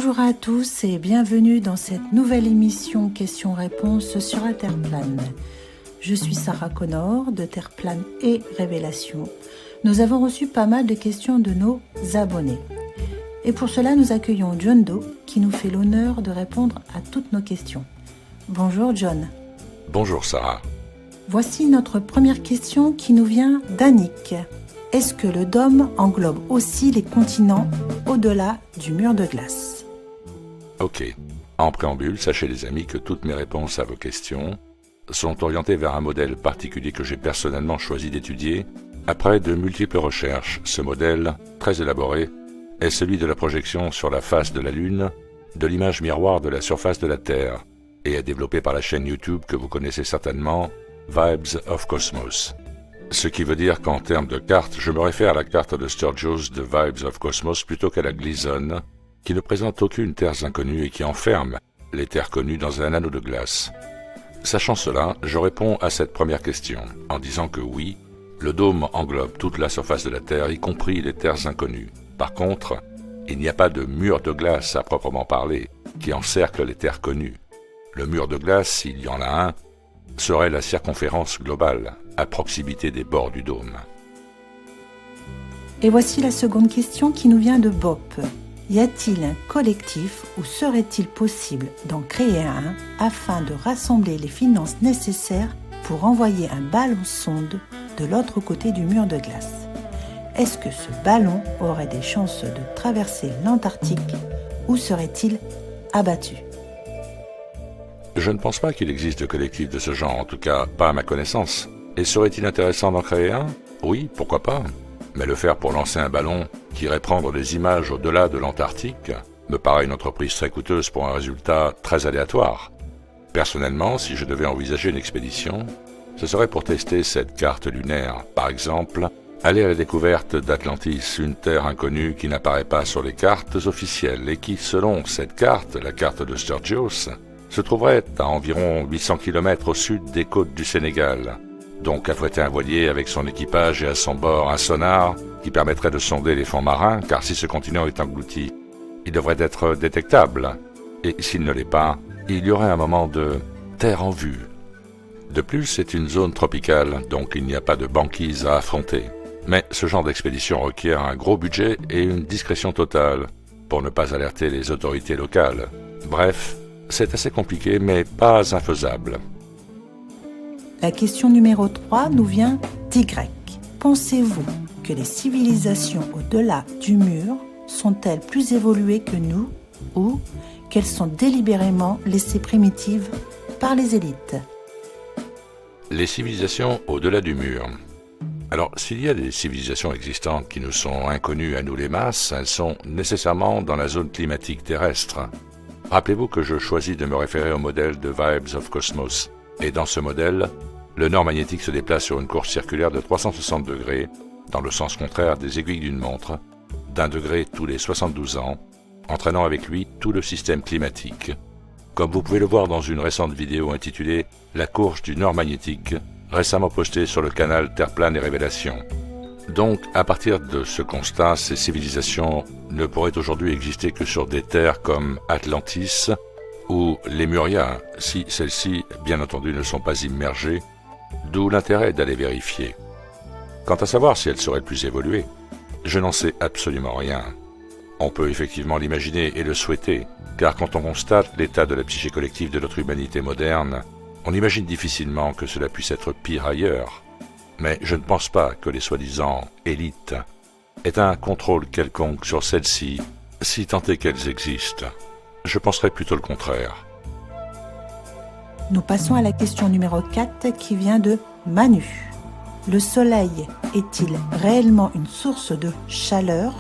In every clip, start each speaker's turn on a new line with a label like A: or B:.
A: Bonjour à tous et bienvenue dans cette nouvelle émission Questions-Réponses sur la Terre plane. Je suis Sarah Connor de Terre plane et Révélation. Nous avons reçu pas mal de questions de nos abonnés. Et pour cela, nous accueillons John Doe qui nous fait l'honneur de répondre à toutes nos questions. Bonjour John.
B: Bonjour Sarah.
A: Voici notre première question qui nous vient d'Annick. Est-ce que le dôme englobe aussi les continents au-delà du mur de glace ?
B: Ok. En préambule, sachez les amis que toutes mes réponses à vos questions sont orientées vers un modèle particulier que j'ai personnellement choisi d'étudier après de multiples recherches. Ce modèle, très élaboré, est celui de la projection sur la face de la Lune de l'image miroir de la surface de la Terre et est développé par la chaîne YouTube que vous connaissez certainement, Vibes of Cosmos. Ce qui veut dire qu'en termes de carte, je me réfère à la carte de Sturgis de Vibes of Cosmos plutôt qu'à la Gleason, qui ne présente aucune terre inconnue et qui enferme les terres connues dans un anneau de glace. Sachant cela, je réponds à cette première question en disant que oui, le dôme englobe toute la surface de la Terre, y compris les terres inconnues. Par contre, il n'y a pas de mur de glace à proprement parler qui encercle les terres connues. Le mur de glace, s'il y en a un, serait la circonférence globale, à proximité des bords du dôme.
A: Et voici la seconde question qui nous vient de Bob. Y a-t-il un collectif ou serait-il possible d'en créer un afin de rassembler les finances nécessaires pour envoyer un ballon-sonde de l'autre côté du mur de glace ? Est-ce que ce ballon aurait des chances de traverser l'Antarctique ou serait-il abattu ?
B: Je ne pense pas qu'il existe de collectif de ce genre, en tout cas pas à ma connaissance. Et serait-il intéressant d'en créer un ? Oui, pourquoi pas. Mais le faire pour lancer un ballon qui irait prendre des images au-delà de l'Antarctique me paraît une entreprise très coûteuse pour un résultat très aléatoire. Personnellement, si je devais envisager une expédition, ce serait pour tester cette carte lunaire. Par exemple, aller à la découverte d'Atlantis, une terre inconnue qui n'apparaît pas sur les cartes officielles et qui, selon cette carte, la carte de Sturgis, se trouverait à environ 800 km au sud des côtes du Sénégal. Donc affréter un voilier avec son équipage et à son bord un sonar qui permettrait de sonder les fonds marins, car si ce continent est englouti, il devrait être détectable. Et s'il ne l'est pas, il y aurait un moment de terre en vue. De plus, c'est une zone tropicale, donc il n'y a pas de banquise à affronter. Mais ce genre d'expédition requiert un gros budget et une discrétion totale pour ne pas alerter les autorités locales. Bref, c'est assez compliqué, mais pas infaisable.
A: La question numéro 3 nous vient d'Y. Pensez-vous que les civilisations au-delà du mur sont-elles plus évoluées que nous ou qu'elles sont délibérément laissées primitives par les élites ?
B: Les civilisations au-delà du mur. Alors, s'il y a des civilisations existantes qui nous sont inconnues à nous les masses, elles sont nécessairement dans la zone climatique terrestre. Rappelez-vous que je choisis de me référer au modèle de Vibes of Cosmos. Et dans ce modèle, le nord magnétique se déplace sur une courbe circulaire de 360 degrés, dans le sens contraire des aiguilles d'une montre, d'1 degré tous les 72 ans, entraînant avec lui tout le système climatique. Comme vous pouvez le voir dans une récente vidéo intitulée « La course du nord magnétique », récemment postée sur le canal Terre plane et Révélation. Donc, à partir de ce constat, ces civilisations ne pourraient aujourd'hui exister que sur des terres comme Atlantis ou Lémuria, si celles-ci, bien entendu, ne sont pas immergées, d'où l'intérêt d'aller vérifier. Quant à savoir si elles seraient plus évoluées, je n'en sais absolument rien. On peut effectivement l'imaginer et le souhaiter, car quand on constate l'état de la psyché collective de notre humanité moderne, on imagine difficilement que cela puisse être pire ailleurs. Mais je ne pense pas que les soi-disant élites aient un contrôle quelconque sur celles-ci, si tant est qu'elles existent. Je penserais plutôt le contraire.
A: Nous passons à la question numéro 4 qui vient de Manu. Le soleil est-il réellement une source de chaleur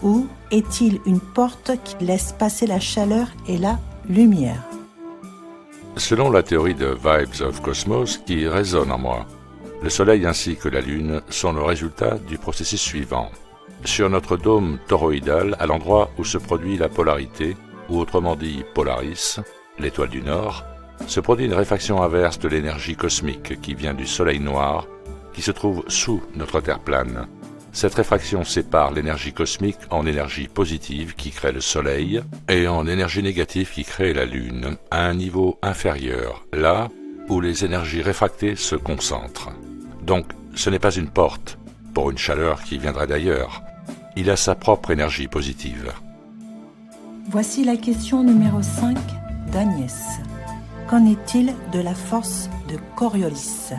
A: ou est-il une porte qui laisse passer la chaleur et la lumière ?
B: Selon la théorie de Vibes of Cosmos qui résonne en moi, le Soleil ainsi que la Lune sont le résultat du processus suivant. Sur notre dôme toroïdal, à l'endroit où se produit la polarité, ou autrement dit Polaris, l'étoile du Nord, se produit une réfaction inverse de l'énergie cosmique qui vient du Soleil noir, qui se trouve sous notre Terre plane. Cette réfraction sépare l'énergie cosmique en énergie positive qui crée le Soleil et en énergie négative qui crée la Lune, à un niveau inférieur, là où les énergies réfractées se concentrent. Donc, ce n'est pas une porte pour une chaleur qui viendrait d'ailleurs. Il a sa propre énergie positive.
A: Voici la question numéro 5 d'Agnès. Qu'en est-il de la force de Coriolis?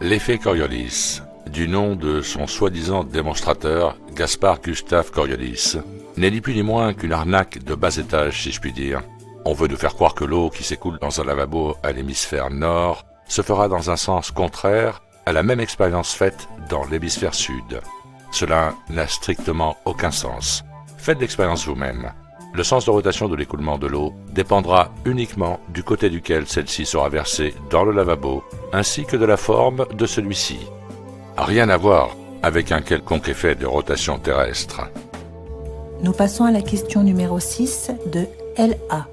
B: L'effet Coriolis, du nom de son soi-disant démonstrateur, Gaspard Gustave Coriolis, n'est ni plus ni moins qu'une arnaque de bas étage, si je puis dire. On veut nous faire croire que l'eau qui s'écoule dans un lavabo à l'hémisphère nord se fera dans un sens contraire à la même expérience faite dans l'hémisphère sud. Cela n'a strictement aucun sens. Faites l'expérience vous-même. Le sens de rotation de l'écoulement de l'eau dépendra uniquement du côté duquel celle-ci sera versée dans le lavabo, ainsi que de la forme de celui-ci. Rien à voir avec un quelconque effet de rotation terrestre.
A: Nous passons à la question numéro 6 de LA.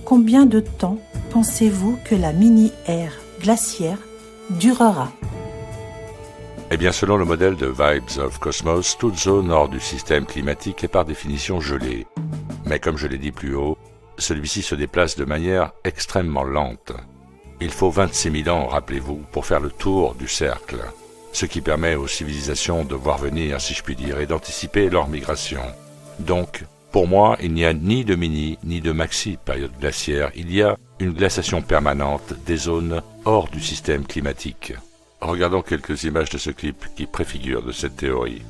A: Combien de temps pensez-vous que la mini-ère glaciaire durera?
B: Eh bien, selon le modèle de Vibes of Cosmos, toute zone hors du système climatique est par définition gelée. Mais comme je l'ai dit plus haut, celui-ci se déplace de manière extrêmement lente. Il faut 26 000 ans, rappelez-vous, pour faire le tour du cercle, ce qui permet aux civilisations de voir venir, si je puis dire, et d'anticiper leur migration. Donc, pour moi, il n'y a ni de mini ni de maxi période glaciaire, il y a une glaciation permanente des zones hors du système climatique. Regardons quelques images de ce clip qui préfigurent de cette théorie.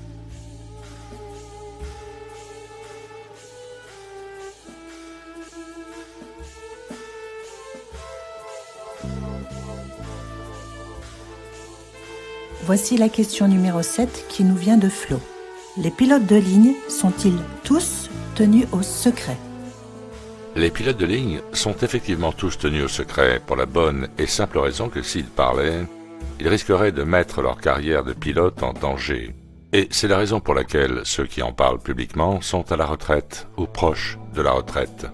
A: Voici la question numéro 7 qui nous vient de Flo. Les pilotes de ligne sont-ils tous tenus au secret?
B: Les pilotes de ligne sont effectivement tous tenus au secret pour la bonne et simple raison que s'ils parlaient, ils risqueraient de mettre leur carrière de pilote en danger. Et c'est la raison pour laquelle ceux qui en parlent publiquement sont à la retraite ou proches de la retraite.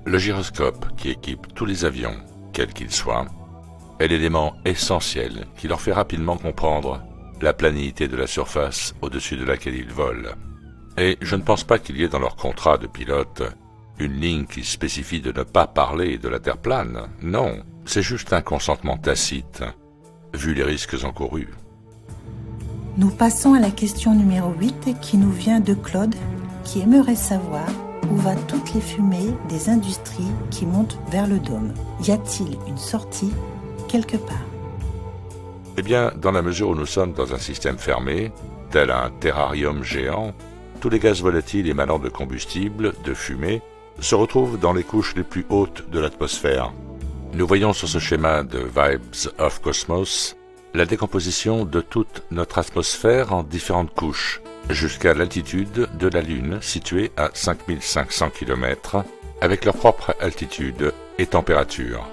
B: Le gyroscope qui équipe tous les avions, quels qu'ils soient, est l'élément essentiel qui leur fait rapidement comprendre la planité de la surface au-dessus de laquelle ils volent. Et je ne pense pas qu'il y ait dans leur contrat de pilote une ligne qui spécifie de ne pas parler de la Terre plane. Non, c'est juste un consentement tacite, vu les risques encourus.
A: Nous passons à la question numéro 8 qui nous vient de Claude, qui aimerait savoir où va toutes les fumées des industries qui montent vers le dôme. Y a-t-il une sortie quelque part?
B: Eh bien, dans la mesure où nous sommes dans un système fermé, tel un terrarium géant, tous les gaz volatiles émanant de combustible, de fumée, se retrouvent dans les couches les plus hautes de l'atmosphère. Nous voyons sur ce schéma de Vibes of Cosmos la décomposition de toute notre atmosphère en différentes couches, jusqu'à l'altitude de la Lune, située à 5500 km, avec leur propre altitude et température.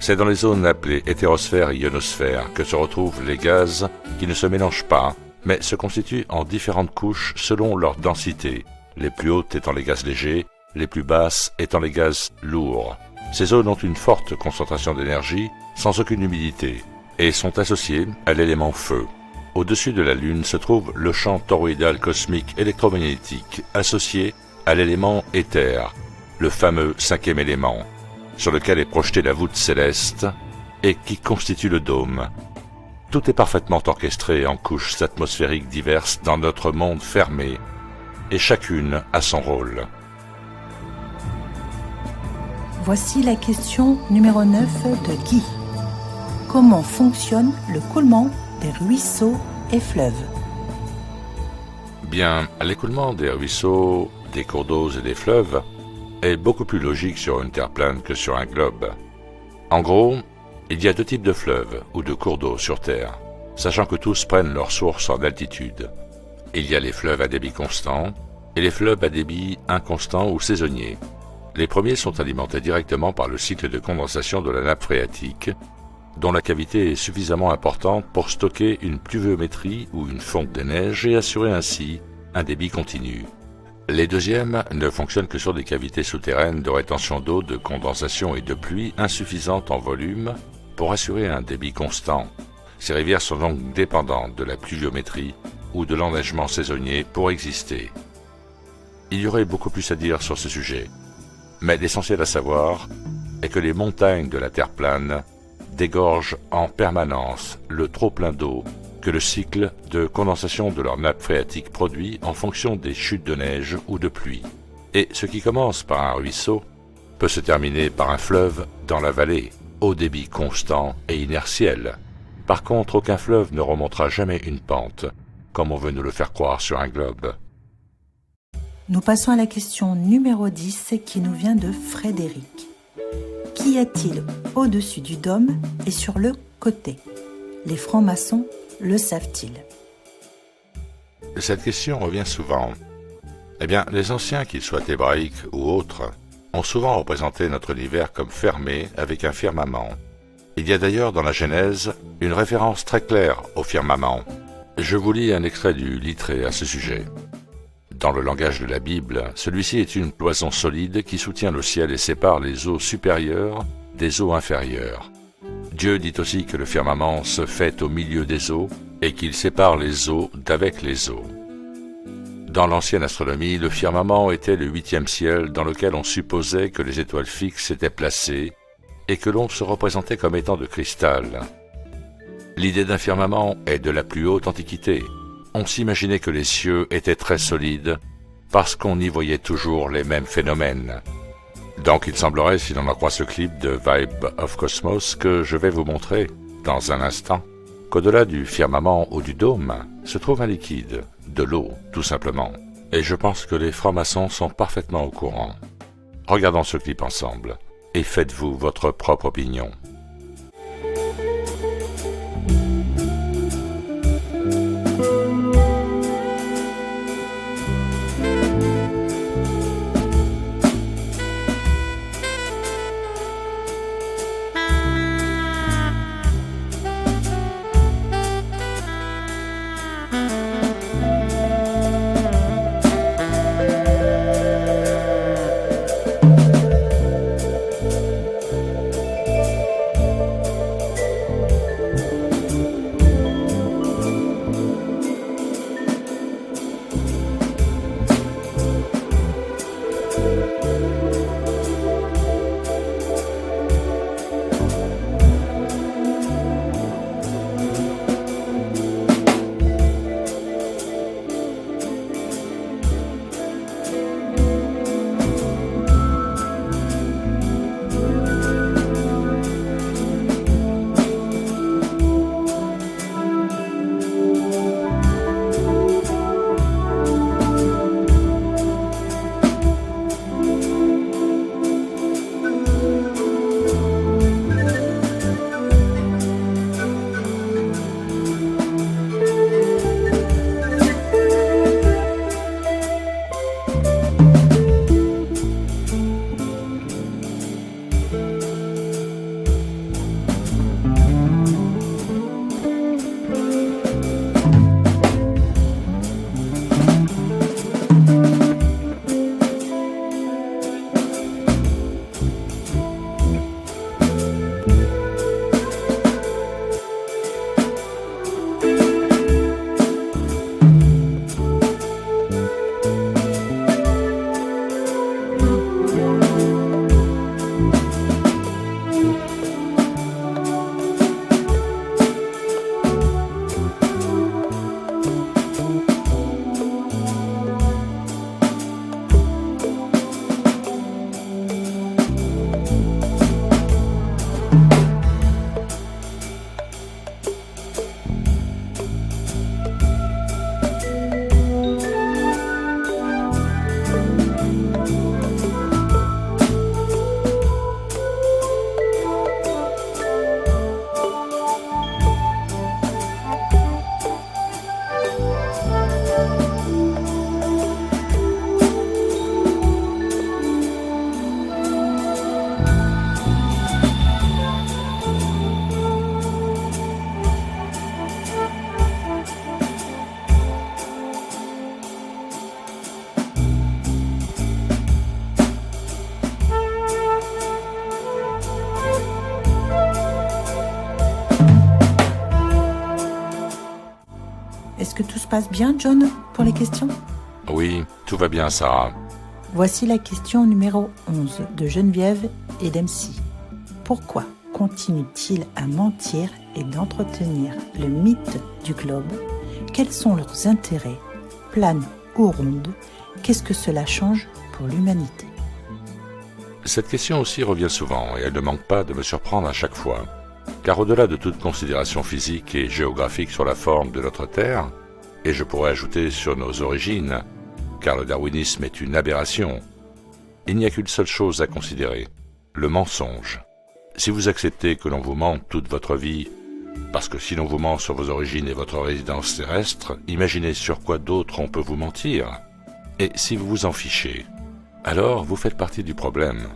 B: C'est dans les zones appelées hétérosphère et ionosphère que se retrouvent les gaz qui ne se mélangent pas, mais se constituent en différentes couches selon leur densité, les plus hautes étant les gaz légers, les plus basses étant les gaz lourds. Ces zones ont une forte concentration d'énergie, sans aucune humidité, et sont associées à l'élément feu. Au-dessus de la Lune se trouve le champ toroïdal cosmique électromagnétique associé à l'élément éther, le fameux cinquième élément, sur lequel est projetée la voûte céleste et qui constitue le dôme. Tout est parfaitement orchestré en couches atmosphériques diverses dans notre monde fermé, et chacune a son rôle.
A: Voici la question numéro 9 de Guy. Comment fonctionne le coulement des ruisseaux et fleuves?
B: Bien, l'écoulement des ruisseaux, des cours d'eau et des fleuves est beaucoup plus logique sur une terre plane que sur un globe. En gros, il y a deux types de fleuves ou de cours d'eau sur Terre, sachant que tous prennent leur source en altitude. Il y a les fleuves à débit constant et les fleuves à débit inconstant ou saisonnier. Les premiers sont alimentés directement par le cycle de condensation de la nappe phréatique, dont la cavité est suffisamment importante pour stocker une pluviométrie ou une fonte des neiges et assurer ainsi un débit continu. Les deuxièmes ne fonctionnent que sur des cavités souterraines de rétention d'eau, de condensation et de pluie insuffisantes en volume pour assurer un débit constant. Ces rivières sont donc dépendantes de la pluviométrie ou de l'enneigement saisonnier pour exister. Il y aurait beaucoup plus à dire sur ce sujet, mais l'essentiel à savoir est que les montagnes de la Terre plane dégorgent en permanence le trop-plein d'eau que le cycle de condensation de leur nappe phréatique produit en fonction des chutes de neige ou de pluie. Et ce qui commence par un ruisseau peut se terminer par un fleuve dans la vallée, au débit constant et inertiel. Par contre, aucun fleuve ne remontera jamais une pente, comme on veut nous le faire croire sur un globe.
A: Nous passons à la question numéro 10 qui nous vient de Frédéric. Qu'y a-t-il au-dessus du dôme et sur le côté? Les francs-maçons le savent-ils?
B: Cette question revient souvent. Eh bien, les anciens, qu'ils soient hébraïques ou autres, ont souvent représenté notre univers comme fermé avec un firmament. Il y a d'ailleurs dans la Genèse une référence très claire au firmament. Je vous lis un extrait du Littré à ce sujet. Dans le langage de la Bible, celui-ci est une cloison solide qui soutient le ciel et sépare les eaux supérieures des eaux inférieures. Dieu dit aussi que le firmament se fait au milieu des eaux et qu'il sépare les eaux d'avec les eaux. Dans l'ancienne astronomie, le firmament était le 8e ciel dans lequel on supposait que les étoiles fixes étaient placées et que l'on se représentait comme étant de cristal. L'idée d'un firmament est de la plus haute antiquité. On s'imaginait que les cieux étaient très solides parce qu'on y voyait toujours les mêmes phénomènes. Donc il semblerait, si l'on en croit ce clip de Vibe of Cosmos que je vais vous montrer dans un instant, qu'au-delà du firmament ou du dôme se trouve un liquide, de l'eau tout simplement. Et je pense que les francs-maçons sont parfaitement au courant. Regardons ce clip ensemble et faites-vous votre propre opinion.
A: Est-ce que tout se passe bien, John, pour les questions?
B: Oui, tout va bien, Sarah.
A: Voici la question numéro 11 de Geneviève et d'Emcy. Pourquoi continuent-ils à mentir et d'entretenir le mythe du globe? Quels sont leurs intérêts? Plane ou ronde? Qu'est-ce que cela change pour l'humanité?
B: Cette question aussi revient souvent et elle ne manque pas de me surprendre à chaque fois. Car au-delà de toute considération physique et géographique sur la forme de notre Terre, et je pourrais ajouter sur nos origines, car le darwinisme est une aberration, il n'y a qu'une seule chose à considérer, le mensonge. Si vous acceptez que l'on vous mente toute votre vie, parce que si l'on vous ment sur vos origines et votre résidence terrestre, imaginez sur quoi d'autre on peut vous mentir. Et si vous vous en fichez, alors vous faites partie du problème.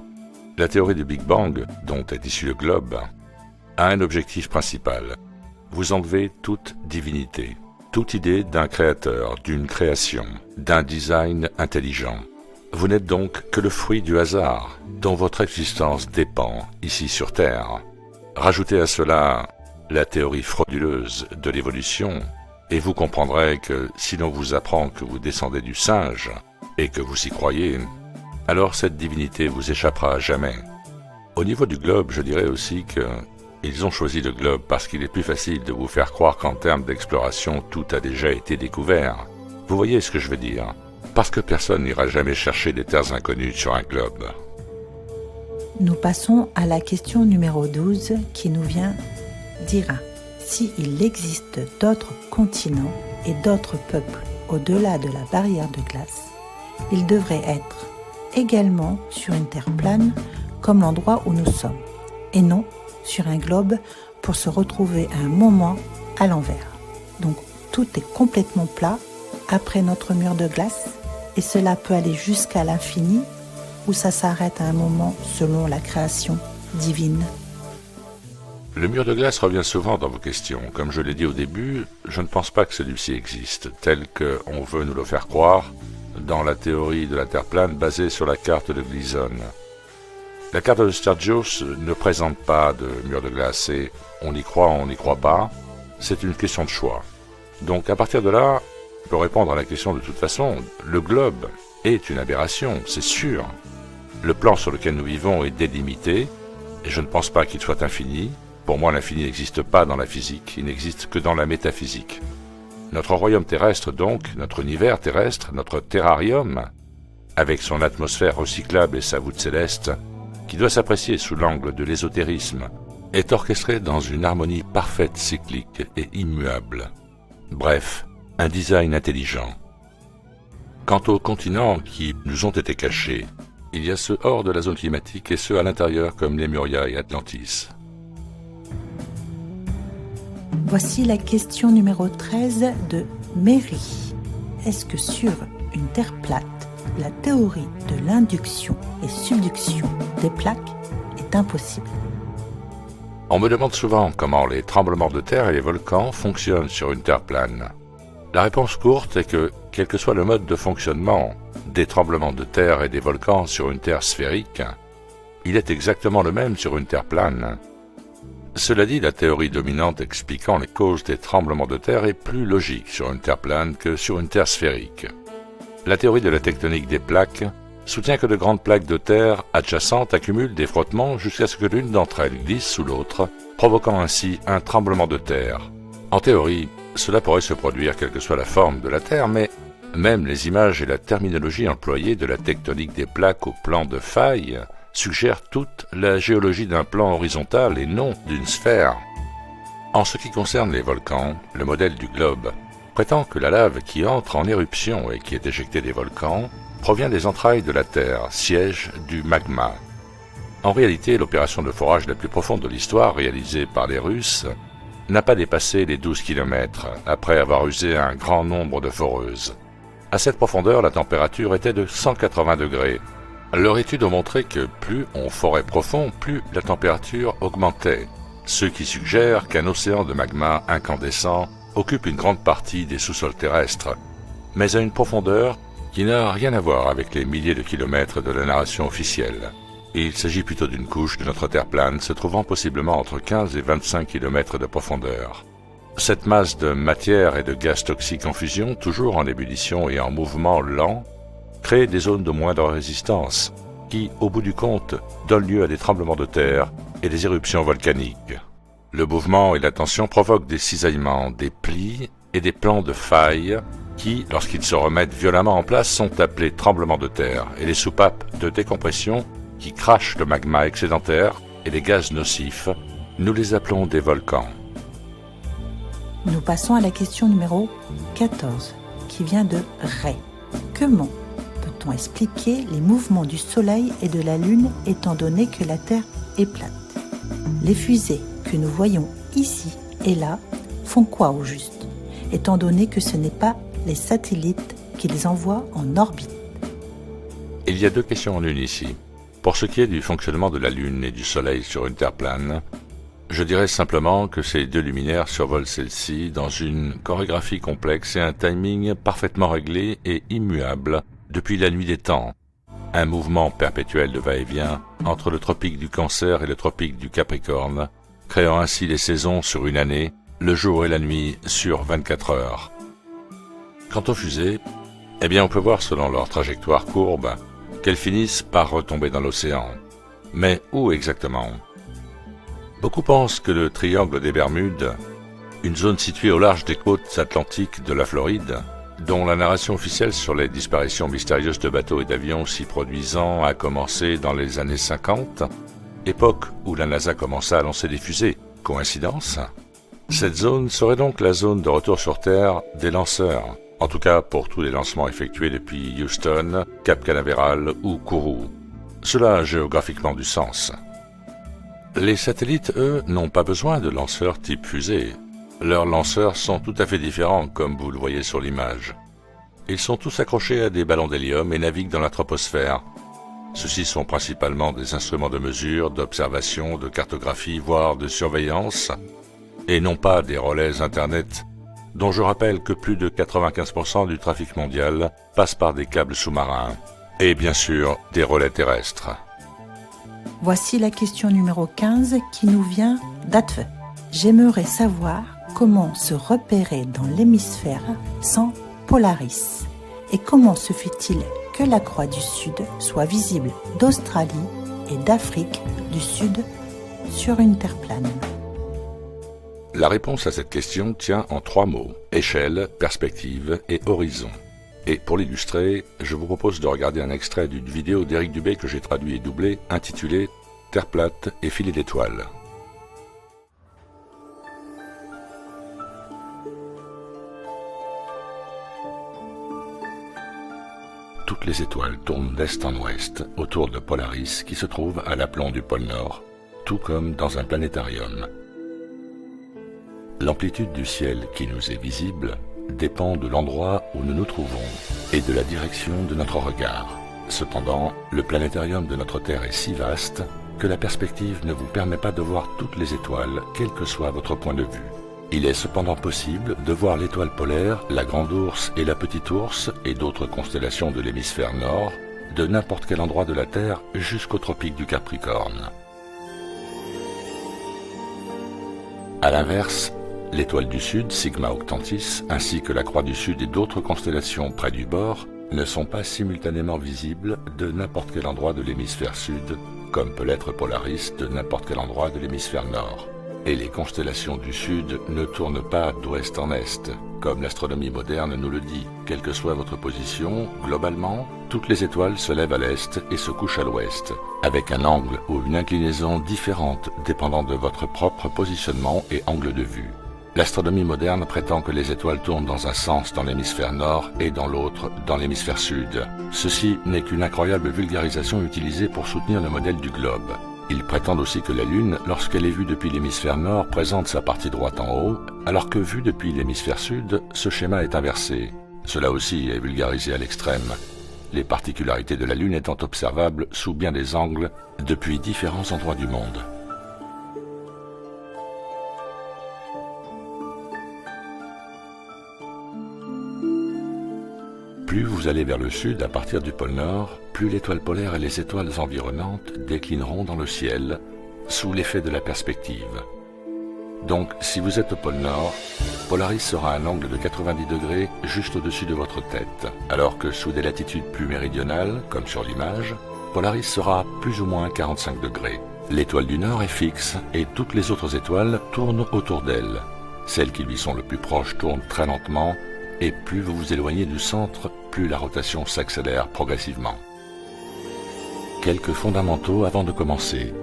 B: La théorie du Big Bang, dont est issu le globe, a un objectif principal. Vous enlevez toute divinité, toute idée d'un créateur, d'une création, d'un design intelligent. Vous n'êtes donc que le fruit du hasard, dont votre existence dépend, ici sur Terre. Rajoutez à cela la théorie frauduleuse de l'évolution, et vous comprendrez que si l'on vous apprend que vous descendez du singe, et que vous y croyez, alors cette divinité vous échappera à jamais. Au niveau du globe, je dirais aussi que ils ont choisi le globe parce qu'il est plus facile de vous faire croire qu'en termes d'exploration, tout a déjà été découvert. Vous voyez ce que je veux dire? Parce que personne n'ira jamais chercher des terres inconnues sur un globe.
A: Nous passons à la question numéro 12 qui nous vient d'Iran. S'il existe d'autres continents et d'autres peuples au-delà de la barrière de glace, ils devraient être également sur une terre plane comme l'endroit où nous sommes, et non sur un globe pour se retrouver à un moment à l'envers. Donc tout est complètement plat après notre mur de glace, et cela peut aller jusqu'à l'infini ou ça s'arrête à un moment selon la création divine.
B: Le mur de glace revient souvent dans vos questions. Comme je l'ai dit au début, je ne pense pas que celui-ci existe, tel qu'on veut nous le faire croire dans la théorie de la Terre plane basée sur la carte de Gleason. La carte de Sturgios ne présente pas de mur de glace et on y croit ou on n'y croit pas, c'est une question de choix. Donc à partir de là, on peut répondre à la question de toute façon, le globe est une aberration, c'est sûr. Le plan sur lequel nous vivons est délimité et je ne pense pas qu'il soit infini. Pour moi, l'infini n'existe pas dans la physique, il n'existe que dans la métaphysique. Notre royaume terrestre donc, notre univers terrestre, notre terrarium, avec son atmosphère recyclable et sa voûte céleste, qui doit s'apprécier sous l'angle de l'ésotérisme, est orchestré dans une harmonie parfaite, cyclique et immuable. Bref, un design intelligent. Quant aux continents qui nous ont été cachés, il y a ceux hors de la zone climatique et ceux à l'intérieur comme Lemuria et Atlantis.
A: Voici la question numéro 13 de Mary. Est-ce que sur une terre plate, la théorie de l'induction et subduction des plaques est impossible?
B: On me demande souvent comment les tremblements de terre et les volcans fonctionnent sur une terre plane. La réponse courte est que, quel que soit le mode de fonctionnement des tremblements de terre et des volcans sur une terre sphérique, il est exactement le même sur une terre plane. Cela dit, la théorie dominante expliquant les causes des tremblements de terre est plus logique sur une terre plane que sur une terre sphérique. La théorie de la tectonique des plaques soutient que de grandes plaques de terre adjacentes accumulent des frottements jusqu'à ce que l'une d'entre elles glisse sous l'autre, provoquant ainsi un tremblement de terre. En théorie, cela pourrait se produire quelle que soit la forme de la Terre, mais même les images et la terminologie employée de la tectonique des plaques au plan de faille suggèrent toute la géologie d'un plan horizontal et non d'une sphère. En ce qui concerne les volcans, le modèle du globe prétend que la lave qui entre en éruption et qui est éjectée des volcans provient des entrailles de la Terre, siège du magma. En réalité, l'opération de forage la plus profonde de l'histoire réalisée par les Russes n'a pas dépassé les 12 km après avoir usé un grand nombre de foreuses. À cette profondeur, la température était de 180 degrés. Leur étude a montré que plus on forait profond, plus la température augmentait, ce qui suggère qu'un océan de magma incandescent occupe une grande partie des sous-sols terrestres, mais à une profondeur qui n'a rien à voir avec les milliers de kilomètres de la narration officielle. Il s'agit plutôt d'une couche de notre Terre plane se trouvant possiblement entre 15 et 25 km de profondeur. Cette masse de matière et de gaz toxiques en fusion, toujours en ébullition et en mouvement lent, crée des zones de moindre résistance, qui, au bout du compte, donnent lieu à des tremblements de terre et des éruptions volcaniques. Le mouvement et la tension provoquent des cisaillements, des plis et des plans de failles qui, lorsqu'ils se remettent violemment en place, sont appelés tremblements de terre, et les soupapes de décompression qui crachent le magma excédentaire et les gaz nocifs, nous les appelons des volcans.
A: Nous passons à la question numéro 14, qui vient de Ray. Comment peut-on expliquer les mouvements du Soleil et de la Lune étant donné que la Terre est plate? Les fusées que nous voyons ici et là font quoi au juste, étant donné que ce n'est pas les satellites qu'ils envoient en orbite?
B: Il y a deux questions en une ici. Pour ce qui est du fonctionnement de la Lune et du Soleil sur une Terre plane, je dirais simplement que ces deux luminaires survolent celle-ci dans une chorégraphie complexe et un timing parfaitement réglé et immuable depuis la nuit des temps. Un mouvement perpétuel de va-et-vient entre le tropique du Cancer et le tropique du Capricorne, créant ainsi les saisons sur une année, le jour et la nuit sur 24 heures. Quant aux fusées, eh bien on peut voir selon leur trajectoire courbe qu'elles finissent par retomber dans l'océan. Mais où exactement ? Beaucoup pensent que le triangle des Bermudes, une zone située au large des côtes atlantiques de la Floride, dont la narration officielle sur les disparitions mystérieuses de bateaux et d'avions s'y produisant a commencé dans les années 50, époque où la NASA commença à lancer des fusées. Coïncidence ? Cette zone serait donc la zone de retour sur Terre des lanceurs, en tout cas pour tous les lancements effectués depuis Houston, Cap Canaveral ou Kourou. Cela a géographiquement du sens. Les satellites, eux, n'ont pas besoin de lanceurs type fusée. Leurs lanceurs sont tout à fait différents, comme vous le voyez sur l'image. Ils sont tous accrochés à des ballons d'hélium et naviguent dans la troposphère. Ceux-ci sont principalement des instruments de mesure, d'observation, de cartographie, voire de surveillance, et non pas des relais Internet, dont je rappelle que plus de 95% du trafic mondial passe par des câbles sous-marins, et bien sûr des relais terrestres.
A: Voici la question numéro 15 qui nous vient d'Atve. J'aimerais savoir comment se repérer dans l'hémisphère sans Polaris et comment se fait-il que la croix du Sud soit visible d'Australie et d'Afrique du Sud sur une Terre plane.
B: La réponse à cette question tient en 3 mots, échelle, perspective et horizon. Et pour l'illustrer, je vous propose de regarder un extrait d'une vidéo d'Éric Dubé que j'ai traduit et doublé, intitulée « Terre plate et filet d'étoiles ». Toutes les étoiles tournent d'est en ouest autour de Polaris qui se trouve à l'aplomb du pôle Nord, tout comme dans un planétarium. L'amplitude du ciel qui nous est visible dépend de l'endroit où nous nous trouvons et de la direction de notre regard. Cependant, le planétarium de notre Terre est si vaste que la perspective ne vous permet pas de voir toutes les étoiles, quel que soit votre point de vue. Il est cependant possible de voir l'étoile polaire, la Grande Ourse et la Petite Ourse et d'autres constellations de l'hémisphère nord de n'importe quel endroit de la Terre jusqu'au tropique du Capricorne. À l'inverse, l'étoile du Sud, Sigma Octantis, ainsi que la Croix du Sud et d'autres constellations près du bord ne sont pas simultanément visibles de n'importe quel endroit de l'hémisphère sud, comme peut l'être Polaris de n'importe quel endroit de l'hémisphère nord. Et les constellations du Sud ne tournent pas d'ouest en est, comme l'astronomie moderne nous le dit. Quelle que soit votre position, globalement, toutes les étoiles se lèvent à l'est et se couchent à l'ouest, avec un angle ou une inclinaison différente dépendant de votre propre positionnement et angle de vue. L'astronomie moderne prétend que les étoiles tournent dans un sens dans l'hémisphère nord et dans l'autre dans l'hémisphère sud. Ceci n'est qu'une incroyable vulgarisation utilisée pour soutenir le modèle du globe. Ils prétendent aussi que la Lune, lorsqu'elle est vue depuis l'hémisphère nord, présente sa partie droite en haut, alors que vue depuis l'hémisphère sud, ce schéma est inversé. Cela aussi est vulgarisé à l'extrême, les particularités de la Lune étant observables sous bien des angles depuis différents endroits du monde. Plus vous allez vers le sud à partir du pôle Nord, plus l'étoile polaire et les étoiles environnantes déclineront dans le ciel sous l'effet de la perspective. Donc, si vous êtes au pôle Nord, Polaris sera à un angle de 90 degrés juste au-dessus de votre tête, alors que sous des latitudes plus méridionales, comme sur l'image, Polaris sera à plus ou moins 45 degrés. L'étoile du Nord est fixe et toutes les autres étoiles tournent autour d'elle. Celles qui lui sont le plus proches tournent très lentement et plus vous vous éloignez du centre, plus la rotation s'accélère progressivement. Quelques fondamentaux avant de commencer.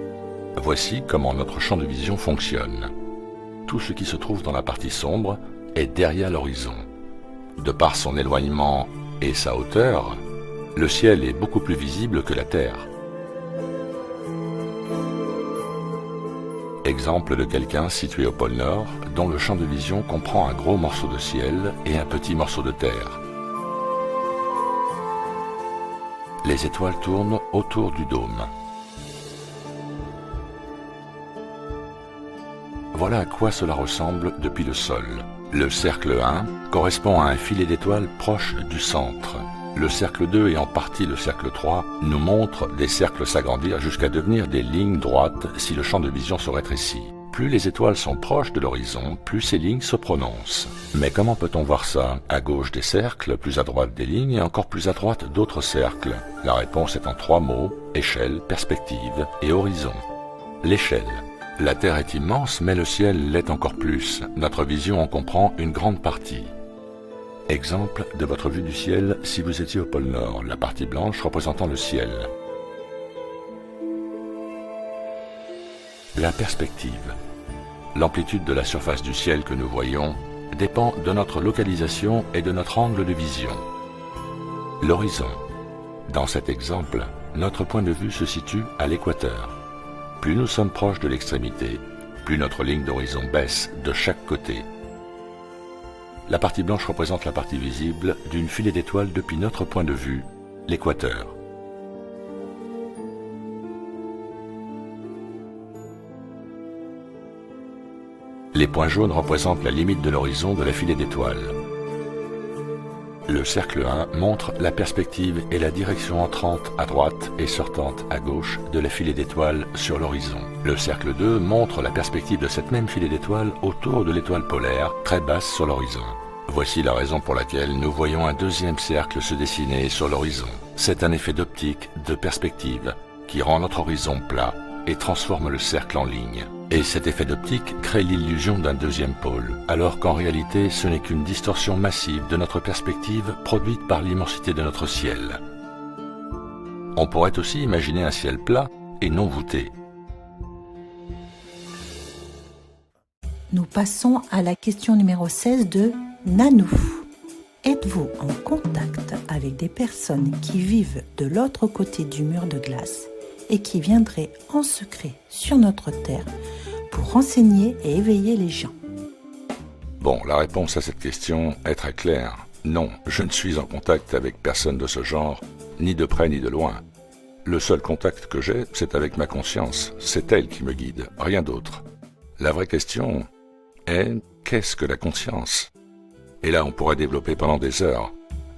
B: Voici comment notre champ de vision fonctionne. Tout ce qui se trouve dans la partie sombre est derrière l'horizon. De par son éloignement et sa hauteur, le ciel est beaucoup plus visible que la Terre. Exemple de quelqu'un situé au pôle Nord, dont le champ de vision comprend un gros morceau de ciel et un petit morceau de terre. Les étoiles tournent autour du dôme. Voilà à quoi cela ressemble depuis le sol. Le cercle 1 correspond à un filet d'étoiles proche du centre. Le cercle 2 et en partie le cercle 3 nous montrent des cercles s'agrandir jusqu'à devenir des lignes droites si le champ de vision se rétrécit. Plus les étoiles sont proches de l'horizon, plus ces lignes se prononcent. Mais comment peut-on voir ça? À gauche des cercles, plus à droite des lignes et encore plus à droite d'autres cercles. La réponse est en 3 mots, échelle, perspective et horizon. L'échelle. La Terre est immense, mais le ciel l'est encore plus. Notre vision en comprend une grande partie. Exemple de votre vue du ciel si vous étiez au pôle Nord, la partie blanche représentant le ciel. La perspective. L'amplitude de la surface du ciel que nous voyons dépend de notre localisation et de notre angle de vision. L'horizon. Dans cet exemple, notre point de vue se situe à l'équateur. Plus nous sommes proches de l'extrémité, plus notre ligne d'horizon baisse de chaque côté. La partie blanche représente la partie visible d'une filée d'étoiles depuis notre point de vue, l'équateur. Les points jaunes représentent la limite de l'horizon de la filée d'étoiles. Le cercle 1 montre la perspective et la direction entrante à droite et sortante à gauche de la filée d'étoiles sur l'horizon. Le cercle 2 montre la perspective de cette même filée d'étoiles autour de l'étoile polaire, très basse sur l'horizon. Voici la raison pour laquelle nous voyons un deuxième cercle se dessiner sur l'horizon. C'est un effet d'optique, de perspective, qui rend notre horizon plat et transforme le cercle en ligne. Et cet effet d'optique crée l'illusion d'un deuxième pôle, alors qu'en réalité ce n'est qu'une distorsion massive de notre perspective produite par l'immensité de notre ciel. On pourrait aussi imaginer un ciel plat et non voûté.
A: Nous passons à la question numéro 16 de Nanou. Êtes-vous en contact avec des personnes qui vivent de l'autre côté du mur de glace et qui viendraient en secret sur notre Terre pour renseigner et éveiller les gens?
B: Bon, la réponse à cette question est très claire. Non, je ne suis en contact avec personne de ce genre, ni de près ni de loin. Le seul contact que j'ai, c'est avec ma conscience. C'est elle qui me guide, rien d'autre. La vraie question est, qu'est-ce que la conscience? Et là, on pourrait développer pendant des heures.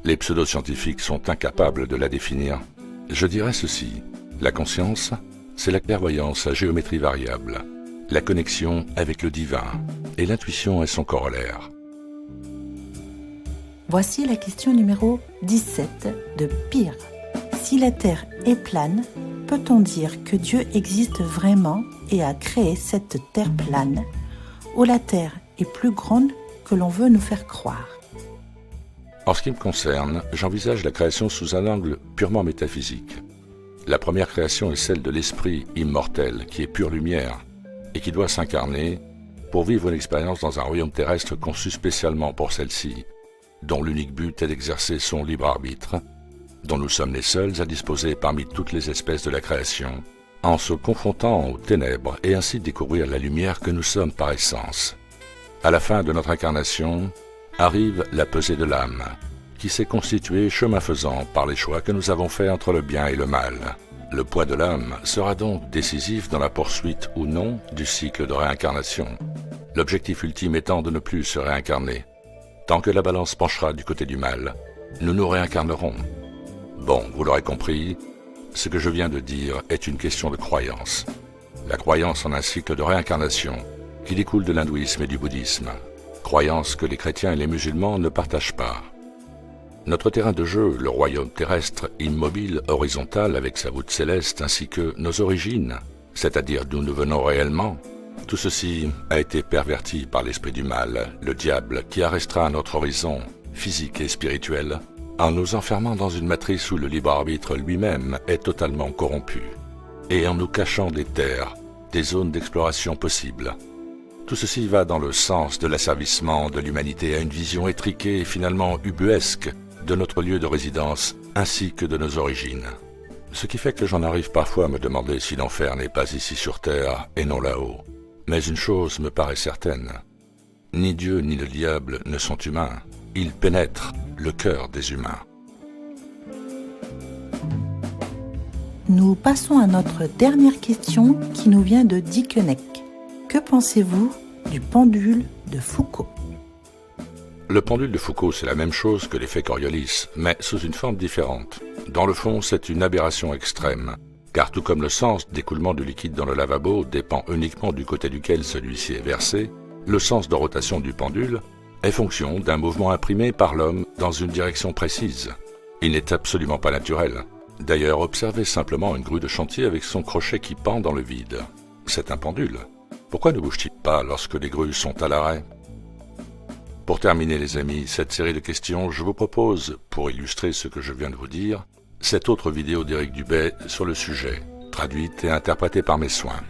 B: Les pseudo-scientifiques sont incapables de la définir. Je dirais ceci. La conscience, c'est la clairvoyance à géométrie variable, la connexion avec le divin, et l'intuition est son corollaire.
A: Voici la question numéro 17 de Pire. Si la Terre est plane, peut-on dire que Dieu existe vraiment et a créé cette Terre plane, où la Terre est plus grande que l'on veut nous faire croire?
B: En ce qui me concerne, j'envisage la création sous un angle purement métaphysique. La première création est celle de l'esprit immortel, qui est pure lumière, et qui doit s'incarner pour vivre une expérience dans un royaume terrestre conçu spécialement pour celle-ci, dont l'unique but est d'exercer son libre arbitre, dont nous sommes les seuls à disposer parmi toutes les espèces de la création, en se confrontant aux ténèbres et ainsi découvrir la lumière que nous sommes par essence. À la fin de notre incarnation, arrive la pesée de l'âme, qui s'est constituée chemin faisant par les choix que nous avons faits entre le bien et le mal. Le poids de l'âme sera donc décisif dans la poursuite ou non du cycle de réincarnation, l'objectif ultime étant de ne plus se réincarner. Tant que la balance penchera du côté du mal, nous nous réincarnerons. Bon, vous l'aurez compris, ce que je viens de dire est une question de croyance. La croyance en un cycle de réincarnation qui découle de l'hindouisme et du bouddhisme, croyance que les chrétiens et les musulmans ne partagent pas. Notre terrain de jeu, le royaume terrestre, immobile, horizontal avec sa voûte céleste, ainsi que nos origines, c'est-à-dire d'où nous venons réellement, tout ceci a été perverti par l'esprit du mal, le diable, qui a restreint notre horizon physique et spirituel, en nous enfermant dans une matrice où le libre arbitre lui-même est totalement corrompu, et en nous cachant des terres, des zones d'exploration possibles. Tout ceci va dans le sens de l'asservissement de l'humanité à une vision étriquée et finalement ubuesque de notre lieu de résidence ainsi que de nos origines. Ce qui fait que j'en arrive parfois à me demander si l'enfer n'est pas ici sur terre et non là-haut. Mais une chose me paraît certaine. Ni Dieu ni le diable ne sont humains. Ils pénètrent le cœur des humains.
A: Nous passons à notre dernière question qui nous vient de Dickeneck. Que pensez-vous du pendule de Foucault?
B: Le pendule de Foucault, c'est la même chose que l'effet Coriolis, mais sous une forme différente. Dans le fond, c'est une aberration extrême, car tout comme le sens d'écoulement du liquide dans le lavabo dépend uniquement du côté duquel celui-ci est versé, le sens de rotation du pendule est fonction d'un mouvement imprimé par l'homme dans une direction précise. Il n'est absolument pas naturel. D'ailleurs, observez simplement une grue de chantier avec son crochet qui pend dans le vide. C'est un pendule. Pourquoi ne bouge-t-il pas lorsque les grues sont à l'arrêt? Pour terminer les amis, cette série de questions, je vous propose, pour illustrer ce que je viens de vous dire, cette autre vidéo d'Éric Dubay sur le sujet, traduite et interprétée par mes soins.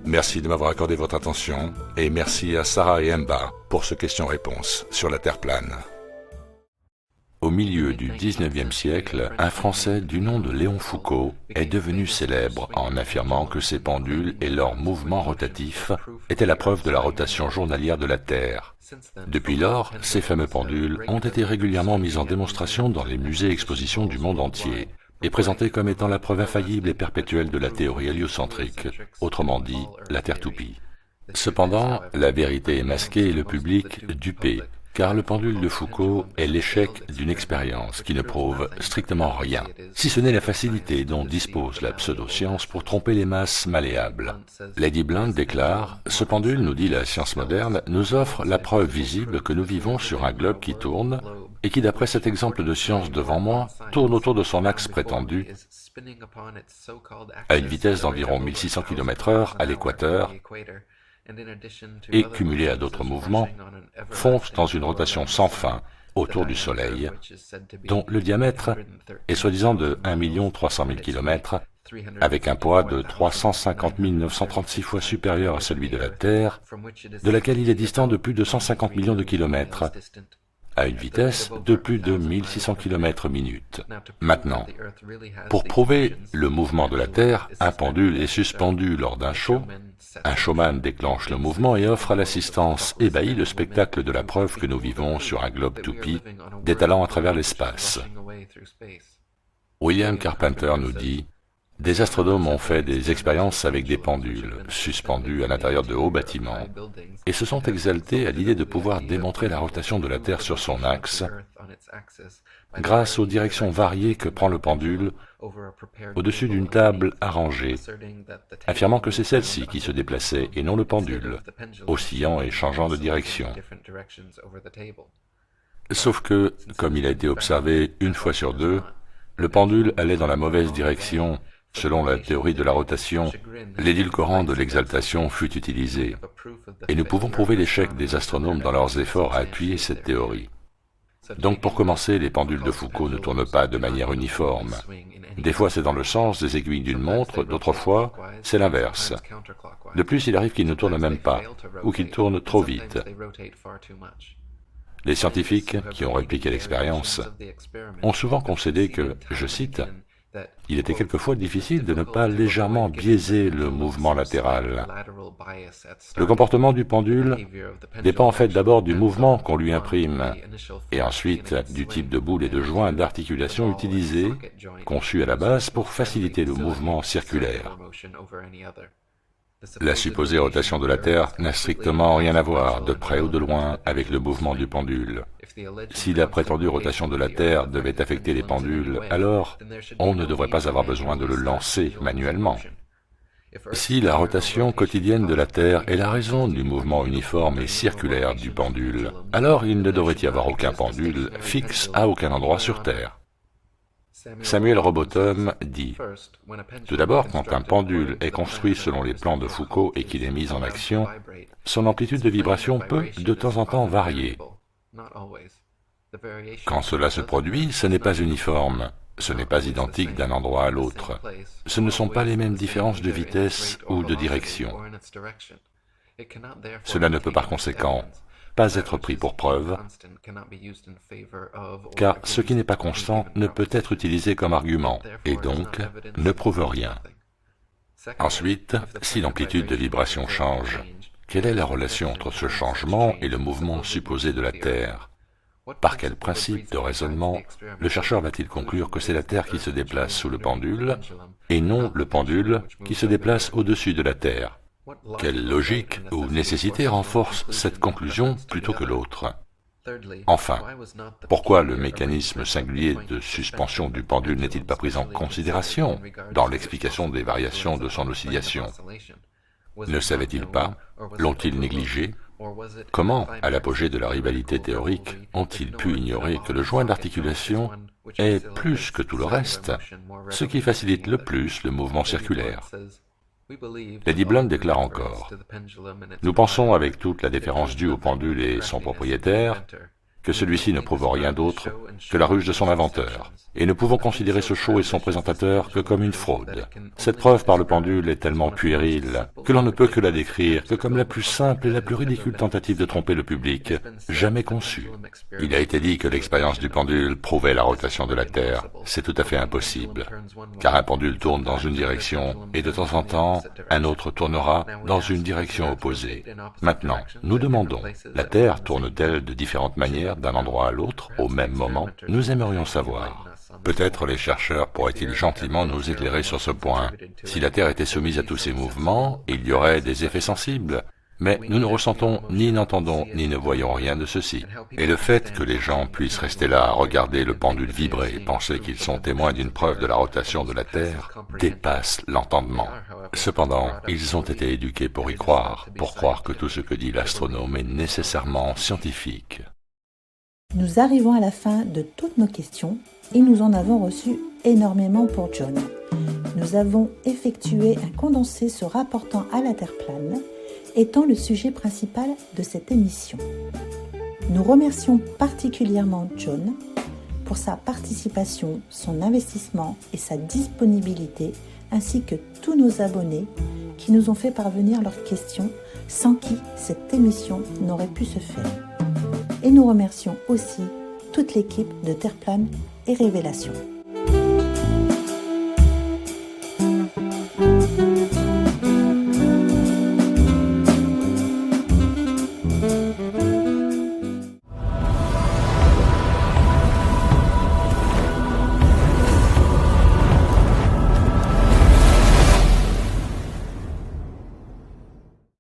B: Merci de m'avoir accordé votre attention et merci à Sarah et Mba pour ce question-réponse sur la Terre plane. Au milieu du XIXe siècle, un Français du nom de Léon Foucault est devenu célèbre en affirmant que ces pendules et leurs mouvements rotatifs étaient la preuve de la rotation journalière de la Terre. Depuis lors, ces fameux pendules ont été régulièrement mis en démonstration dans les musées et expositions du monde entier et présentés comme étant la preuve infaillible et perpétuelle de la théorie héliocentrique, autrement dit, la Terre toupie. Cependant, la vérité est masquée et le public dupé, car le pendule de Foucault est l'échec d'une expérience qui ne prouve strictement rien, si ce n'est la facilité dont dispose la pseudo-science pour tromper les masses malléables. Lady Blunt déclare « Ce pendule, nous dit la science moderne, nous offre la preuve visible que nous vivons sur un globe qui tourne et qui, d'après cet exemple de science devant moi, tourne autour de son axe prétendu à une vitesse d'environ 1600 km/h à l'équateur et, cumulé à d'autres mouvements, fonce dans une rotation sans fin autour du Soleil, dont le diamètre est soi-disant de 1 300 000 km, avec un poids de 350 936 fois supérieur à celui de la Terre, de laquelle il est distant de plus de 150 millions de kilomètres, à une vitesse de plus de 1600 km/min. Maintenant, pour prouver le mouvement de la Terre, un pendule est suspendu lors d'un show. Un showman déclenche le mouvement et offre à l'assistance ébahie le spectacle de la preuve que nous vivons sur un globe toupie, détalant à travers l'espace. William Carpenter nous dit « Des astronomes ont fait des expériences avec des pendules, suspendus à l'intérieur de hauts bâtiments, et se sont exaltés à l'idée de pouvoir démontrer la rotation de la Terre sur son axe, grâce aux directions variées que prend le pendule au-dessus d'une table arrangée, affirmant que c'est celle-ci qui se déplaçait et non le pendule, oscillant et changeant de direction. Sauf que, comme il a été observé une fois sur deux, le pendule allait dans la mauvaise direction. Selon la théorie de la rotation, l'édulcorant de l'exaltation fut utilisé, et nous pouvons prouver l'échec des astronomes dans leurs efforts à appuyer cette théorie. Donc pour commencer, les pendules de Foucault ne tournent pas de manière uniforme. Des fois c'est dans le sens des aiguilles d'une montre, d'autres fois c'est l'inverse. De plus, il arrive qu'ils ne tournent même pas, ou qu'ils tournent trop vite. Les scientifiques, qui ont répliqué l'expérience, ont souvent concédé que, je cite, « Il était quelquefois difficile de ne pas légèrement biaiser le mouvement latéral. Le comportement du pendule dépend en fait d'abord du mouvement qu'on lui imprime, et ensuite du type de boule et de joint d'articulation utilisés, conçus à la base pour faciliter le mouvement circulaire. La supposée rotation de la Terre n'a strictement rien à voir, de près ou de loin, avec le mouvement du pendule. Si la prétendue rotation de la Terre devait affecter les pendules, alors on ne devrait pas avoir besoin de le lancer manuellement. Si la rotation quotidienne de la Terre est la raison du mouvement uniforme et circulaire du pendule, alors il ne devrait y avoir aucun pendule fixe à aucun endroit sur Terre. Samuel Robotham dit « Tout d'abord, quand un pendule est construit selon les plans de Foucault et qu'il est mis en action, son amplitude de vibration peut de temps en temps varier. Quand cela se produit, ce n'est pas uniforme. Ce n'est pas identique d'un endroit à l'autre. Ce ne sont pas les mêmes différences de vitesse ou de direction. Cela ne peut par conséquent pas être pris pour preuve, car ce qui n'est pas constant ne peut être utilisé comme argument, et donc ne prouve rien. Ensuite, si l'amplitude de vibration change, quelle est la relation entre ce changement et le mouvement supposé de la Terre ? Par quel principe de raisonnement le chercheur va-t-il conclure que c'est la Terre qui se déplace sous le pendule, et non le pendule qui se déplace au-dessus de la Terre? Quelle logique ou nécessité renforce cette conclusion plutôt que l'autre? Enfin, pourquoi le mécanisme singulier de suspension du pendule n'est-il pas pris en considération dans l'explication des variations de son oscillation? Ne savaient-ils pas? L'ont-ils négligé? Comment, à l'apogée de la rivalité théorique, ont-ils pu ignorer que le joint d'articulation est, plus que tout le reste, ce qui facilite le plus le mouvement circulaire? Lady Blunt déclare encore « Nous pensons, avec toute la déférence due au pendule et son propriétaire, que celui-ci ne prouve rien d'autre que la ruse de son inventeur, et ne pouvons considérer ce show et son présentateur que comme une fraude. Cette preuve par le pendule est tellement puérile que l'on ne peut que la décrire que comme la plus simple et la plus ridicule tentative de tromper le public jamais conçue. Il a été dit que l'expérience du pendule prouvait la rotation de la Terre. C'est tout à fait impossible, car un pendule tourne dans une direction et de temps en temps, un autre tournera dans une direction opposée. Maintenant, nous demandons, la Terre tourne-t-elle de différentes manières d'un endroit à l'autre au même moment? Nous aimerions savoir. Peut-être les chercheurs pourraient-ils gentiment nous éclairer sur ce point. Si la Terre était soumise à tous ces mouvements, il y aurait des effets sensibles. Mais nous ne ressentons, ni n'entendons, ni ne voyons rien de ceci. Et le fait que les gens puissent rester là à regarder le pendule vibrer et penser qu'ils sont témoins d'une preuve de la rotation de la Terre dépasse l'entendement. Cependant, ils ont été éduqués pour y croire, pour croire que tout ce que dit l'astronome est nécessairement scientifique.
A: Nous arrivons à la fin de toutes nos questions et nous en avons reçu énormément pour John. Nous avons effectué un condensé se rapportant à la Terre plane, étant le sujet principal de cette émission. Nous remercions particulièrement John pour sa participation, son investissement et sa disponibilité, ainsi que tous nos abonnés qui nous ont fait parvenir leurs questions, sans qui cette émission n'aurait pu se faire. Et nous remercions aussi toute l'équipe de Terre plane et Révélation.